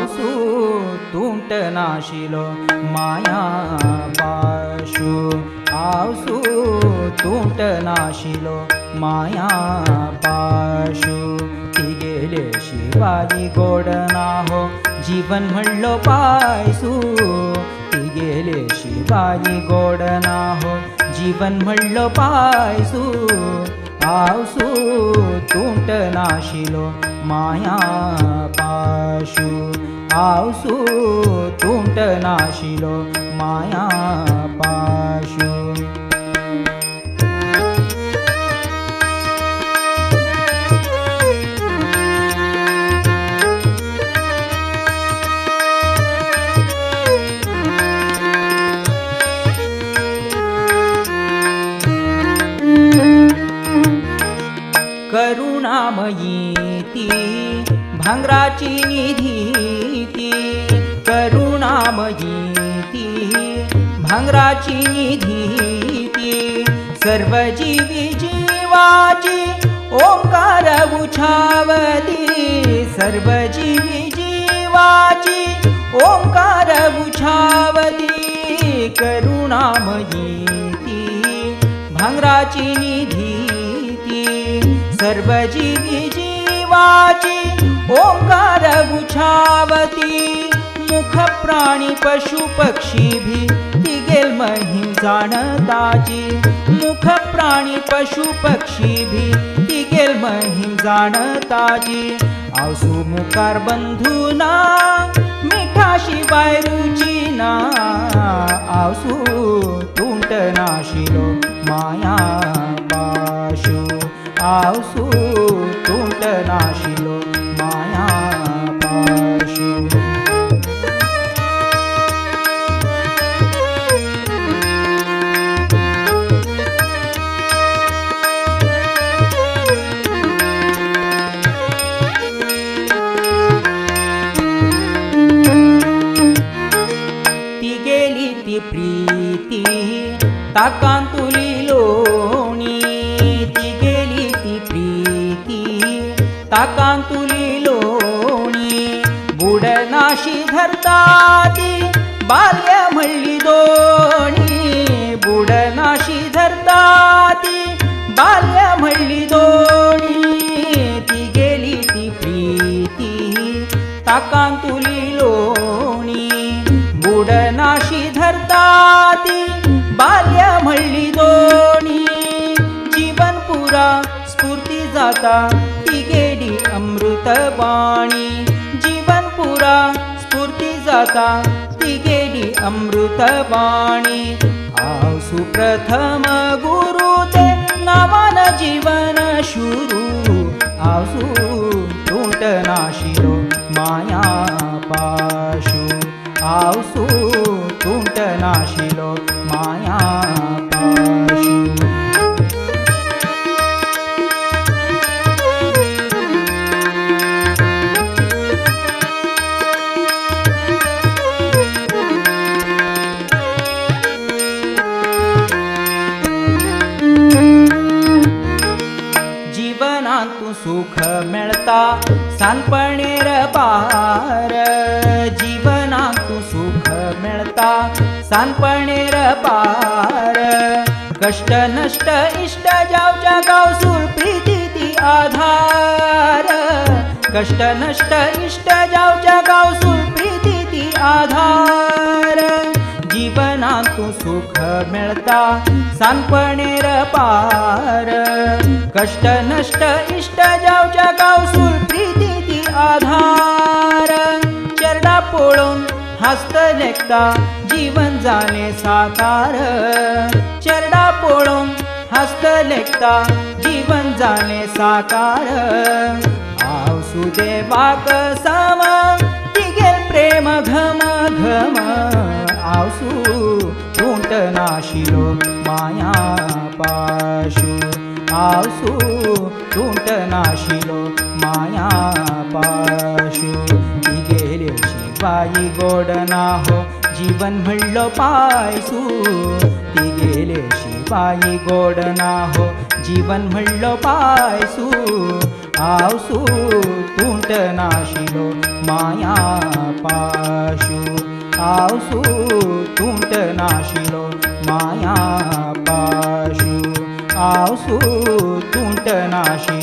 आवसू तुंट नाशिलो माया पाशू आवसू तुंट नाशिलो माया पाशू ती गेले शिवाई गोड नाहो जीवन म्हणलो पायसू ती गेले शिवाई गोड नाहो जीवन म्हणलो पायसू आवसू तुंट नाशिलो माया पाशू आवसू तुंट नाशिलो माया पाशू करुणामयी ती भांगराची निधी ती करुणामयी ती भांगराची निधी ती सर्व जीवी जीवाची ओंकार उछावती सर्व जीवी जीवाची ओंकार उछावती करुणामयी ती भांगराची निधी सर्व जीवी जीवाची ओंकार उछावती मुख प्राणी पशु पक्षी भी ती गेल महिम जाणताची मुख प्राणी पशु पक्षी भी ती गेल महिम जाणताची आवसू मुकार बंधूना मिठा शिवाय रुची ना आवसू तुंट नाशिलो माया पाशू आवसू तुंट नाशिलो माया पाशू ती गेली ती प्रीती ताकांतुली लोणी ताकांतुली लोणी बुडनाशी धरताती बाल्य म्हणली दोणी बुडनाशी धरताती बाल्य म्हणली दोणी ती गेली ती प्रीती ताकांतुली लोणी बुडनाशी धरताती बाल्य म्हणली दोणी जीवन पुरा स्फूर्ती जाता ती गेली अमृतवाणी जीवन पुरा स्फूर्ती जाता ती गेली अमृतवाणी आवसू प्रथम गुरु ते नावान जीवन शुरू आवसू तुंट नाशिलो माया पाशू आवसू तुंट नाशिलो माया पाशू जीवनातून सुख मिळता सांपणेर पार जीवनातून सुख मिळता सांपणेर पार कष्ट नष्ट इष्ट जावच्या गावसूल प्रीती ती आधार कष्ट नष्ट इष्ट जावच्या गावसूल प्रीती ती आधार जीवनातून सुख मिळता सांपणेर पार कष्ट नष्ट इष्ट जावच्या गावसूल प्रीती ती आधार चरडा पोळून हस्त लेखता जीवन जाणे साकार चरडा पोळून हस्त लेखता जीवन जाणे साकार आवसू देवाक सम ती गेल प्रेम घम घम आवसू तुंट नाशिलो माया पाशू आवसू तुंट नाशिलो माया पाशू ती गेले शिवाई गोड नाहो जीवन म्हणलो पायसू ती गेले शिवाई गोड नाहो जीवन म्हणलो पायसू आवसू तुंट नाशिलो माया पाशू आवसू तुंट नाशिलो माया पाशू आवसू तुंट नाशिलो